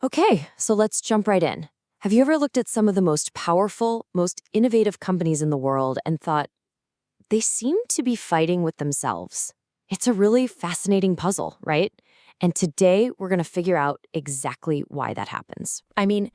Okay, so let's jump right in. Have you ever looked at some of the most powerful, most innovative companies in the world and thought, they seem to be fighting with themselves? It's a really fascinating puzzle, right? And today we're going to figure out exactly why that happens. I mean,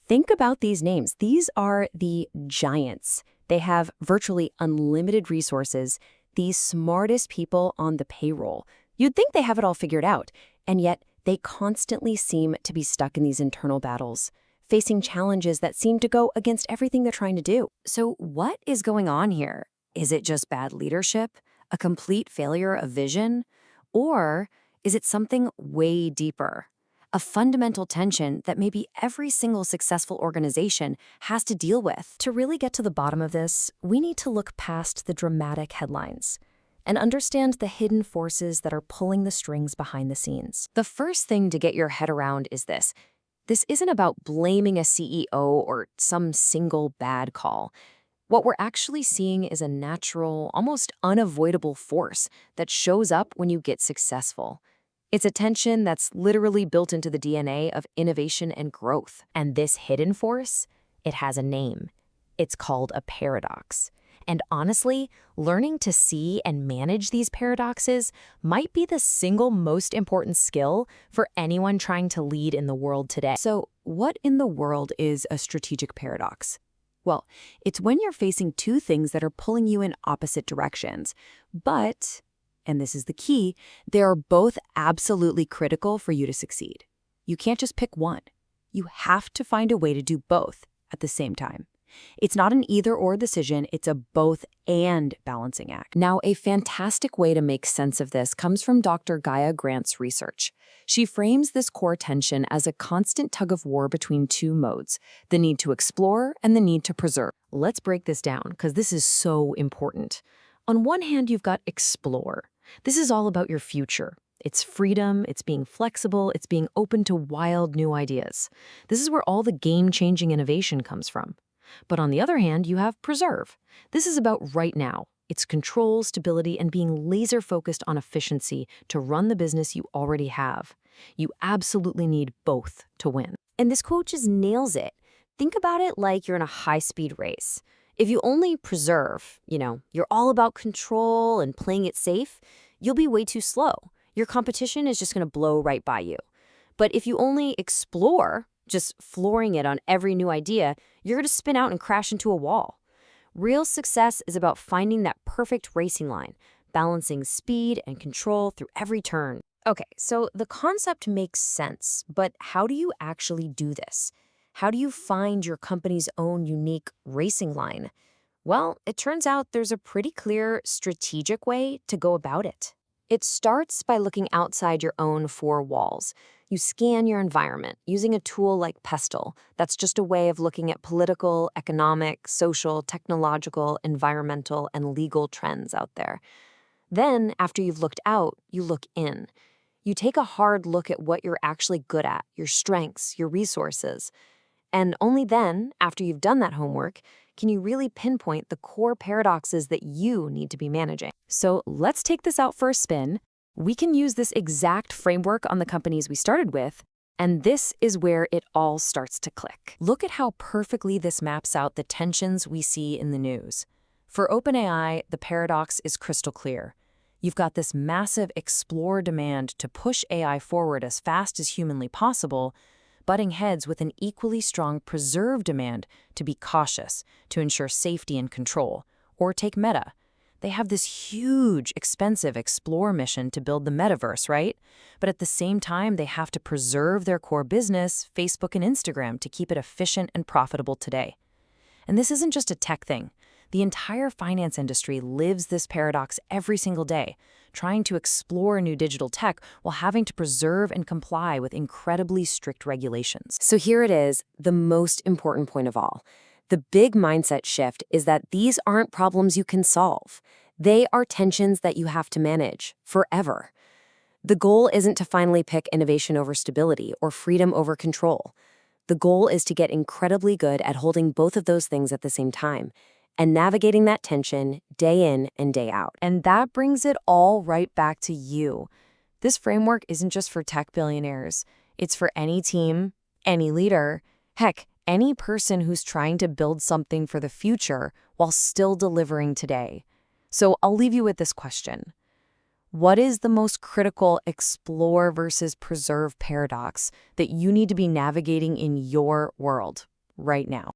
think about these names. These are the giants. They have virtually unlimited resources, the smartest people on the payroll. You'd think they have it all figured out, and yet they constantly seem to be stuck in these internal battles, facing challenges that seem to go against everything they're trying to do. So, what is going on here? Is it just bad leadership? A complete failure of vision? Or is it something way deeper? A fundamental tension that maybe every single successful organization has to deal with. To really get to the bottom of this, we need to look past the dramatic headlines and understand the hidden forces that are pulling the strings behind the scenes. The first thing to get your head around is this. This isn't about blaming a CEO or some single bad call. What we're actually seeing is a natural, almost unavoidable force that shows up when you get successful. It's a tension that's literally built into the DNA of innovation and growth. And this hidden force, it has a name. It's called a paradox. And honestly, learning to see and manage these paradoxes might be the single most important skill for anyone trying to lead in the world today. So, what in the world is a strategic paradox? Well, it's when you're facing two things that are pulling you in opposite directions, but, and this is the key, they are both absolutely critical for you to succeed. You can't just pick one. You have to find a way to do both at the same time. It's not an either-or decision, it's a both-and balancing act. Now, a fantastic way to make sense of this comes from Dr. Gaia Grant's research. She frames this core tension as a constant tug-of-war between two modes, the need to explore and the need to preserve. Let's break this down, because this is so important. On one hand, you've got explore. This is all about your future. It's freedom, it's being flexible, it's being open to wild new ideas. This is where all the game-changing innovation comes from. But on the other hand, you have preserve. This is about right now. It's control, stability, and being laser-focused on efficiency to run the business you already have. You absolutely need both to win. And this quote just nails it. Think about it like you're in a high-speed race. If you only preserve, you're all about control and playing it safe, you'll be way too slow. Your competition is just going to blow right by you. But if you only explore, just flooring it on every new idea, you're going to spin out and crash into a wall. Real success is about finding that perfect racing line, balancing speed and control through every turn. Okay, so the concept makes sense, but how do you actually do this? How do you find your company's own unique racing line? Well, it turns out there's a pretty clear strategic way to go about it. It starts by looking outside your own four walls. You scan your environment using a tool like PESTLE. That's just a way of looking at political, economic, social, technological, environmental, and legal trends out there. Then, after you've looked out, you look in. You take a hard look at what you're actually good at, your strengths, your resources. And only then, after you've done that homework, can you really pinpoint the core paradoxes that you need to be managing. So let's take this out for a spin. We can use this exact framework on the companies we started with, and this is where it all starts to click. Look at how perfectly this maps out the tensions we see in the news. For OpenAI, the paradox is crystal clear. You've got this massive explore demand to push AI forward as fast as humanly possible, butting heads with an equally strong preserve demand to be cautious, to ensure safety and control. Or take Meta. They have this huge, expensive explore mission to build the Metaverse, right? But at the same time, they have to preserve their core business, Facebook and Instagram, to keep it efficient and profitable today. And this isn't just a tech thing. The entire finance industry lives this paradox every single day, trying to explore new digital tech while having to preserve and comply with incredibly strict regulations. So here it is, the most important point of all. The big mindset shift is that these aren't problems you can solve. They are tensions that you have to manage forever. The goal isn't to finally pick innovation over stability or freedom over control. The goal is to get incredibly good at holding both of those things at the same time and navigating that tension day in and day out. And that brings it all right back to you. This framework isn't just for tech billionaires. It's for any team, any leader, heck, any person who's trying to build something for the future while still delivering today. So I'll leave you with this question. What is the most critical explore versus preserve paradox that you need to be navigating in your world right now?